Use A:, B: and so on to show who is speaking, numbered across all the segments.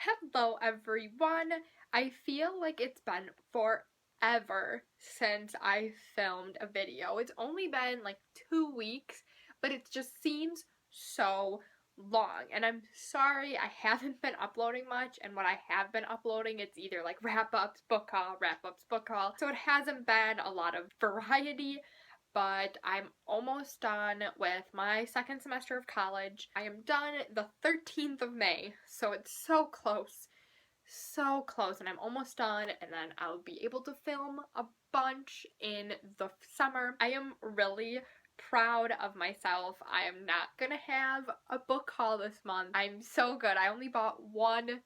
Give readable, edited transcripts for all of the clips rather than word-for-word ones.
A: Hello everyone! I feel like it's been forever since I filmed a video. It's only been like 2 weeks, but it just seems so long. And I'm sorry I haven't been uploading much, and when I have been uploading, it's either like wrap-ups, book haul, wrap-ups, book haul. So it hasn't been a lot of variety, but I'm almost done with my second semester of college. I am done the 13th of May, so it's so close, and I'm almost done, and then I'll be able to film a bunch in the summer. I am really proud of myself. I am not gonna have a book haul this month. I'm so good. I only bought one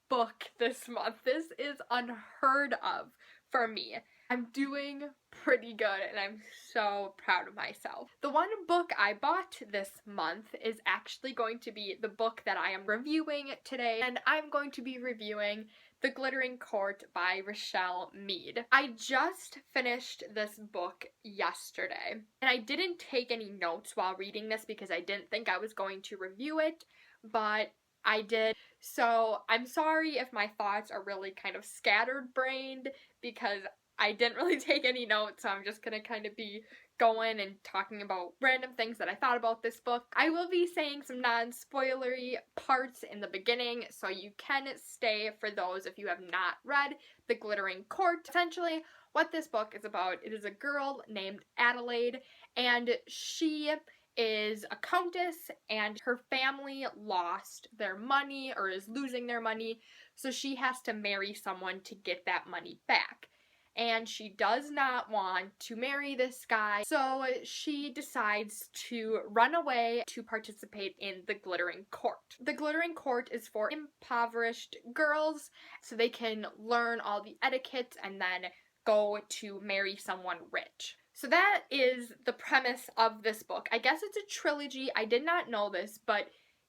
A: book this month. This is unheard of for me. I'm doing pretty good and I'm so proud of myself. The one book I bought this month is actually going to be the book that I am reviewing today, and I'm going to be reviewing The Glittering Court by Richelle Mead. I just finished this book yesterday, and I didn't take any notes while reading this because I didn't think I was going to review it, but I did. So I'm sorry if my thoughts are really kind of scattered-brained because I didn't really take any notes, so I'm just gonna kind of be going and talking about random things that I thought about this book. I will be saying some non-spoilery parts in the beginning, so you can stay for those if you have not read The Glittering Court. Essentially, what this book is about, it is a girl named Adelaide, and she is a countess, and her family lost their money, or is losing their money, so she has to marry someone to get that money back. And she does not want to marry this guy, so she decides to run away to participate in the Glittering Court. The Glittering Court is for impoverished girls, so they can learn all the etiquette and then go to marry someone rich. So that is the premise of this book. I guess it's a trilogy. I did not know this, but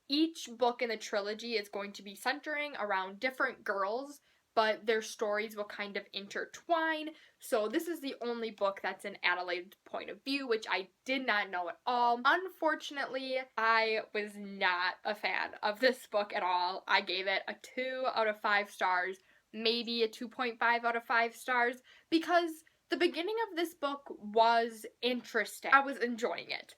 A: each book in the trilogy is going to be centering around different girls, but their stories will kind of intertwine. So this is the only book that's in Adelaide's point of view, which I did not know at all. Unfortunately, I was not a fan of this book at all. I gave it a 2 out of 5 stars, maybe a 2.5 out of 5 stars, because the beginning of this book was interesting. I was enjoying it.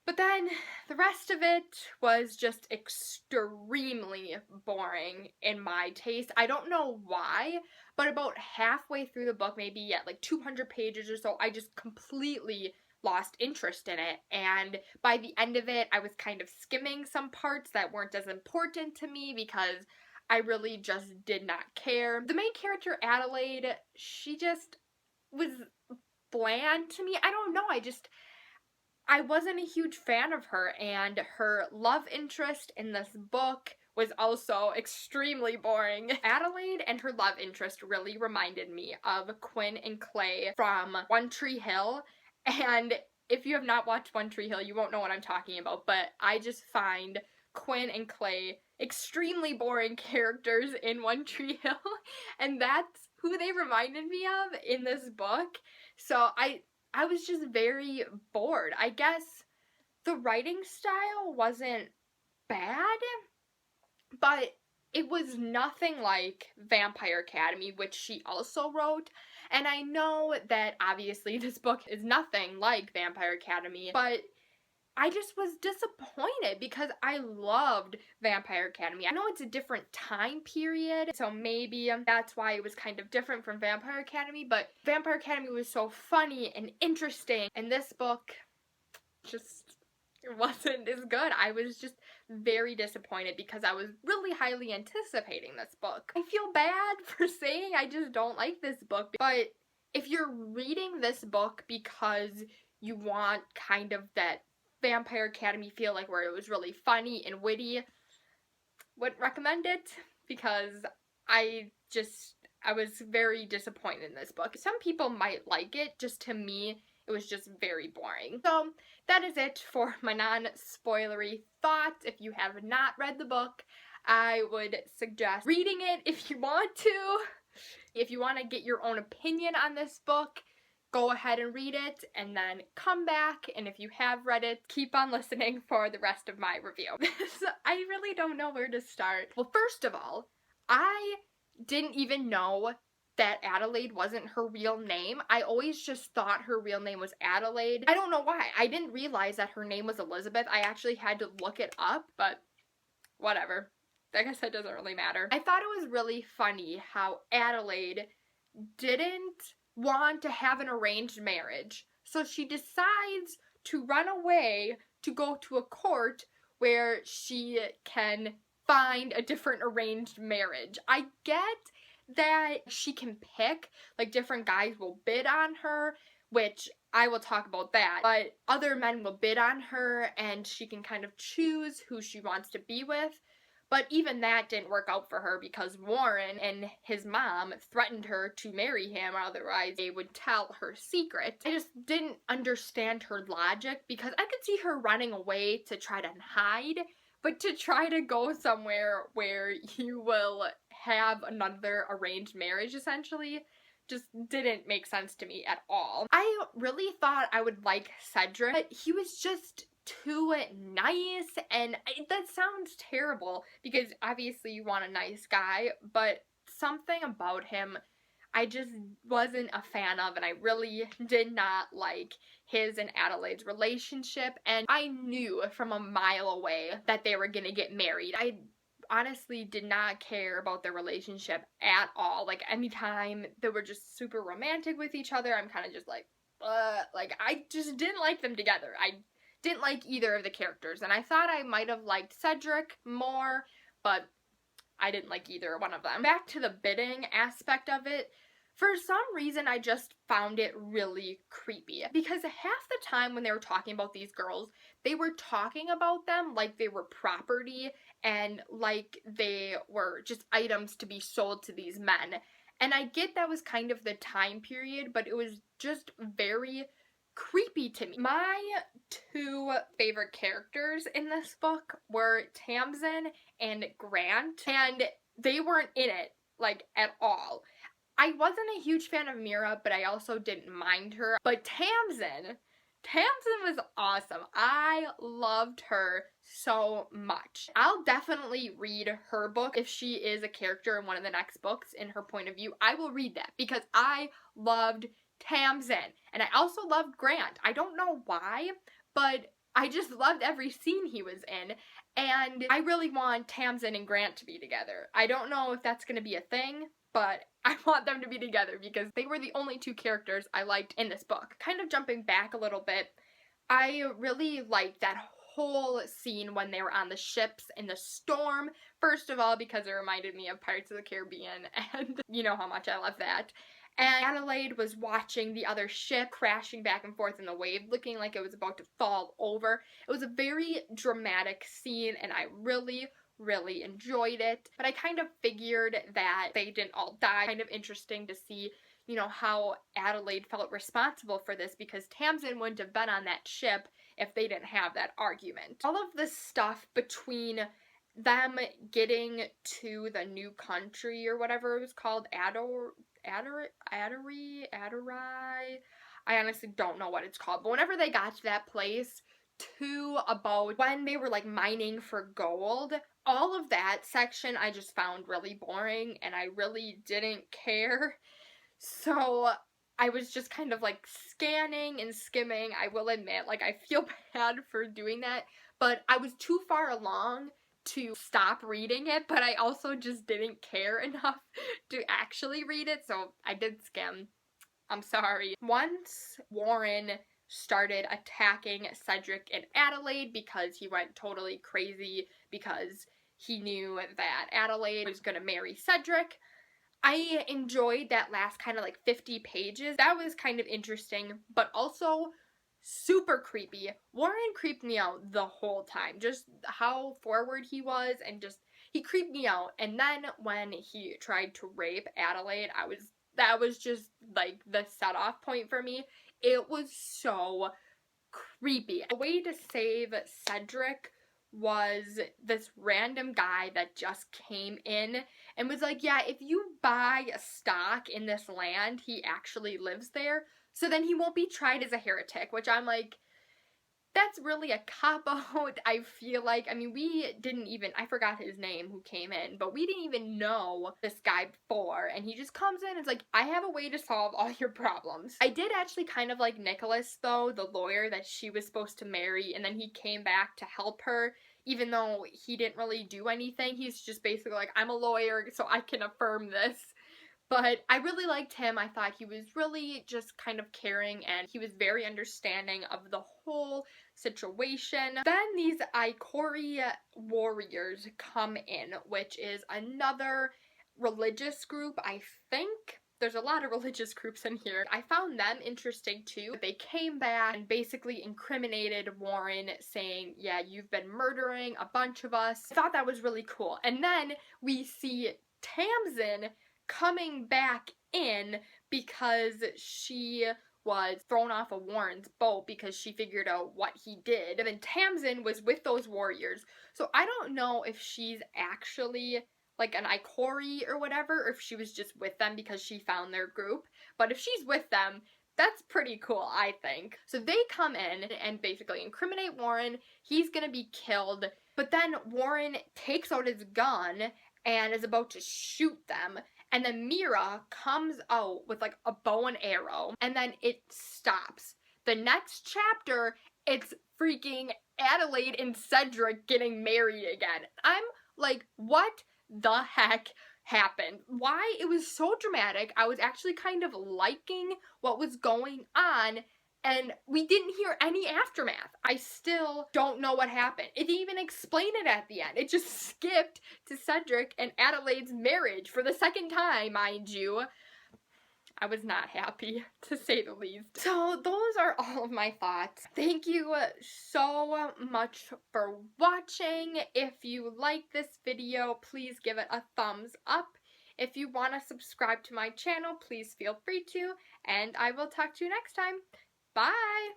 A: But then the rest of it was just extremely boring in my taste. I don't know why, but about halfway through the book, maybe at like 200 pages or so, I just completely lost interest in it. And by the end of it, I was kind of skimming some parts that weren't as important to me because I really just did not care. The main character, Adelaide, she just was bland to me. I don't know, I wasn't a huge fan of her, and her love interest in this book was also extremely boring. Adelaide and her love interest really reminded me of Quinn and Clay from One Tree Hill, and if you have not watched One Tree Hill, you won't know what I'm talking about, but I just find Quinn and Clay extremely boring characters in One Tree Hill, and that's who they reminded me of in this book. So I was just very bored. I guess the writing style wasn't bad, but it was nothing like Vampire Academy, which she also wrote. And I know that obviously this book is nothing like Vampire Academy, but I just was disappointed because I loved Vampire Academy. I know it's a different time period, so maybe that's why it was kind of different from Vampire Academy, but Vampire Academy was so funny and interesting, and this book just wasn't as good. I was just very disappointed because I was really highly anticipating this book. I feel bad for saying I just don't like this book, but if you're reading this book because you want kind of that Vampire Academy feel, like where it was really funny and witty, wouldn't recommend it because I was very disappointed in this book. Some people might like it, just to me, it was just very boring. So that is it for my non-spoilery thoughts. If you have not read the book, I would suggest reading it if you want to. If you want to get your own opinion on this book, go ahead and read it and then come back, and if you have read it, keep on listening for the rest of my review. I really don't know where to start. Well, first of all, I didn't even know that Adelaide wasn't her real name. I always just thought her real name was Adelaide. I don't know why. I didn't realize that her name was Elizabeth. I actually had to look it up, but whatever. I guess that doesn't really matter. I thought it was really funny how Adelaide didn't want to have an arranged marriage. So she decides to run away to go to a court where she can find a different arranged marriage. I get that she can pick, like different guys will bid on her, which I will talk about that, but other men will bid on her and she can kind of choose who she wants to be with. But even that didn't work out for her because Warren and his mom threatened her to marry him, otherwise they would tell her secret. I just didn't understand her logic because I could see her running away to try to hide, but to try to go somewhere where you will have another arranged marriage essentially just didn't make sense to me at all. I really thought I would like Cedric, but he was just too nice, and that sounds terrible because obviously you want a nice guy, but something about him I just wasn't a fan of, and I really did not like his and Adelaide's relationship, and I knew from a mile away that they were gonna get married. I honestly did not care about their relationship at all. Like, anytime they were just super romantic with each other, I'm kind of just like I just didn't like them together. I didn't like either of the characters, and I thought I might have liked Cedric more, but I didn't like either one of them. Back to the bidding aspect of it, for some reason I just found it really creepy, because half the time when they were talking about these girls, they were talking about them like they were property and like they were just items to be sold to these men. And I get that was kind of the time period, but it was just very creepy to me. My two favorite characters in this book were Tamsin and Grant, and they weren't in it, like, at all. I wasn't a huge fan of Mira, but I also didn't mind her. But Tamsin was awesome. I loved her so much. I'll definitely read her book if she is a character in one of the next books in her point of view. I will read that because I loved Tamsin. And I also loved Grant. I don't know why, but I just loved every scene he was in. And I really want Tamsin and Grant to be together. I don't know if that's going to be a thing, but I want them to be together because they were the only two characters I liked in this book. Kind of jumping back a little bit, I really liked that whole scene when they were on the ships in the storm. First of all, because it reminded me of Pirates of the Caribbean, and you know how much I love that. And Adelaide was watching the other ship crashing back and forth in the wave, looking like it was about to fall over. It was a very dramatic scene, and I really enjoyed it. But I kind of figured that they didn't all die. Kind of interesting to see, you know, how Adelaide felt responsible for this, because Tamsin wouldn't have been on that ship if they didn't have that argument. All of this stuff between them getting to the new country or whatever it was called, Adorai. I honestly don't know what it's called, but whenever they got to that place, to about when they were like mining for gold, all of that section I just found really boring and I really didn't care. So I was just kind of like scanning and skimming. I will admit, like, I feel bad for doing that, but I was too far along to stop reading it, but I also just didn't care enough to actually read it, so I did skim. I'm sorry. Once Warren started attacking Cedric and Adelaide because he went totally crazy because he knew that Adelaide was gonna marry Cedric, I enjoyed that last kind of like 50 pages. That was kind of interesting, but also super creepy. Warren creeped me out the whole time. Just how forward he was, and just, he creeped me out. And then when he tried to rape Adelaide, that was just like the set off point for me. It was so creepy. A way to save Cedric was this random guy that just came in and was like, yeah, if you buy a stock in this land, he actually lives there. So then he won't be tried as a heretic, which I'm like, that's really a cop-out, I feel like. I mean, we didn't even, I forgot his name who came in, but we didn't even know this guy before, and he just comes in and is like, I have a way to solve all your problems. I did actually kind of like Nicholas, though, the lawyer that she was supposed to marry, and then he came back to help her, even though he didn't really do anything. He's just basically like, I'm a lawyer, so I can affirm this. But I really liked him. I thought he was really just kind of caring, and he was very understanding of the whole situation. Then these Ikori warriors come in, which is another religious group, I think. There's a lot of religious groups in here. I found them interesting too. They came back and basically incriminated Warren, saying, yeah, you've been murdering a bunch of us. I thought that was really cool. And then we see Tamsin coming back in because she was thrown off of Warren's boat because she figured out what he did. And then Tamsin was with those warriors. So I don't know if she's actually like an Ikori or whatever, or if she was just with them because she found their group. But if she's with them, that's pretty cool, I think. So they come in and basically incriminate Warren. He's gonna be killed. But then Warren takes out his gun and is about to shoot them. And then Mira comes out with like a bow and arrow, and then it stops. The next chapter, it's freaking Adelaide and Cedric getting married again. I'm like, what the heck happened? Why? It was so dramatic. I was actually kind of liking what was going on, and we didn't hear any aftermath. I still don't know what happened. It didn't even explain it at the end. It just skipped to Cedric and Adelaide's marriage for the second time, mind you. I was not happy, to say the least. So those are all of my thoughts. Thank you so much for watching. If you like this video, please give it a thumbs up. If you want to subscribe to my channel, please feel free to, and I will talk to you next time. Bye!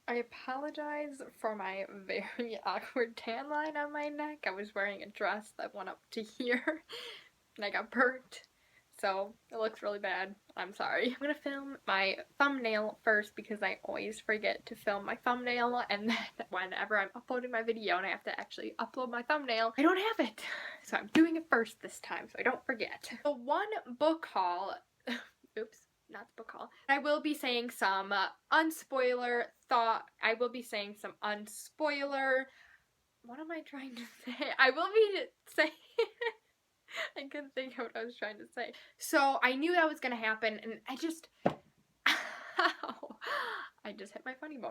A: I apologize for my very awkward tan line on my neck. I was wearing a dress that went up to here, and I got burnt. So, it looks really bad. I'm sorry. I'm gonna film my thumbnail first because I always forget to film my thumbnail, and then whenever I'm uploading my video and I have to actually upload my thumbnail, I don't have it. So I'm doing it first this time so I don't forget. So one book haul, oops, not the book haul. I will be saying some unspoiler, what am I trying to say? I will be saying, I couldn't think of what I was trying to say. So I knew that was gonna happen, and I just hit my funny bone.